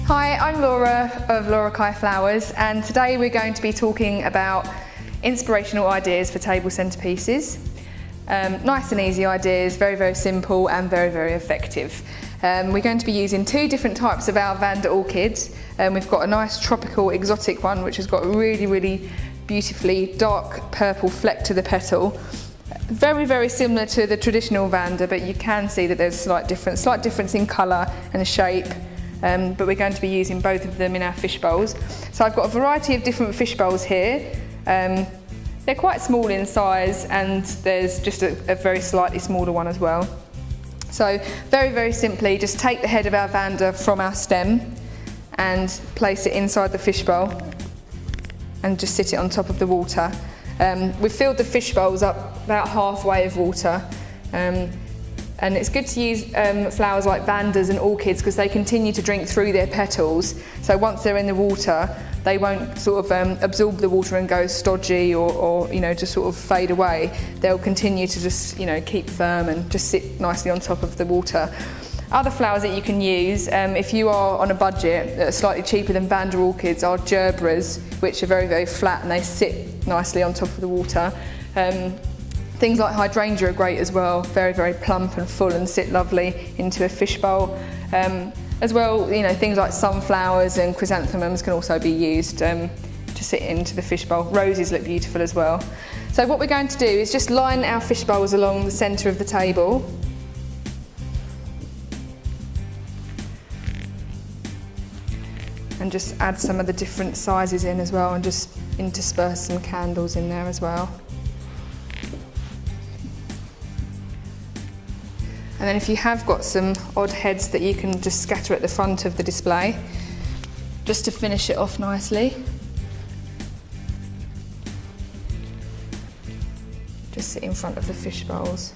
Hi, I'm Laura of Laura Kai Flowers, and today we're going to be talking about inspirational ideas for table centerpieces. Nice and easy ideas, very simple and very effective. We're going to be using two different types of our Vanda orchids. We've got a nice tropical exotic one which has got a really beautifully dark purple fleck to the petal. Very similar to the traditional Vanda, but you can see that there's slight difference in colour and shape. But we're going to be using both of them in our fish bowls. So I've got a variety of different fish bowls here. They're quite small in size, and there's just a very slightly smaller one as well. So very simply, just take the head of our Vanda from our stem and place it inside the fish bowl and just sit it on top of the water. We've filled the fish bowls up about halfway of water. And it's good to use flowers like Vandas and orchids because they continue to drink through their petals. So once they're in the water, they won't sort of absorb the water and go stodgy or just sort of fade away. They'll continue to just keep firm and just sit nicely on top of the water. Other flowers that you can use, if you are on a budget that are slightly cheaper than Vanda orchids, are gerbras, which are very flat and they sit nicely on top of the water. Things like hydrangea are great as well, very plump and full and sit lovely into a fish bowl. As well, things like sunflowers and chrysanthemums can also be used to sit into the fish bowl. Roses look beautiful as well. So what we're going to do is just line our fish bowls along the centre of the table. And just add some of the different sizes in as well, and just intersperse some candles in there as well. And then if you have got some odd heads that you can just scatter at the front of the display, just to finish it off nicely. Just sit in front of the fish bowls.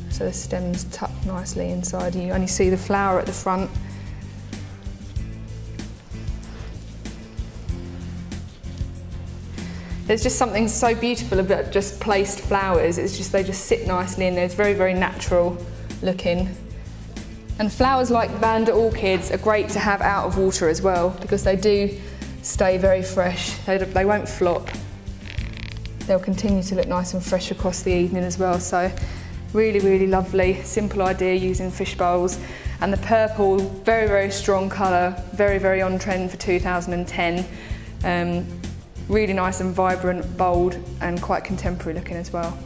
So the stem's tucked nicely inside. You only see the flower at the front. There's just something so beautiful about just placed flowers. It's just they just sit nicely in there. It's very natural looking. And flowers like Vanda orchids are great to have out of water as well because they do stay very fresh. They won't flop. They'll continue to look nice and fresh across the evening as well. So really lovely, simple idea using fish bowls. And the purple, very strong colour, very on trend for 2010. Really nice and vibrant, bold and quite contemporary looking as well.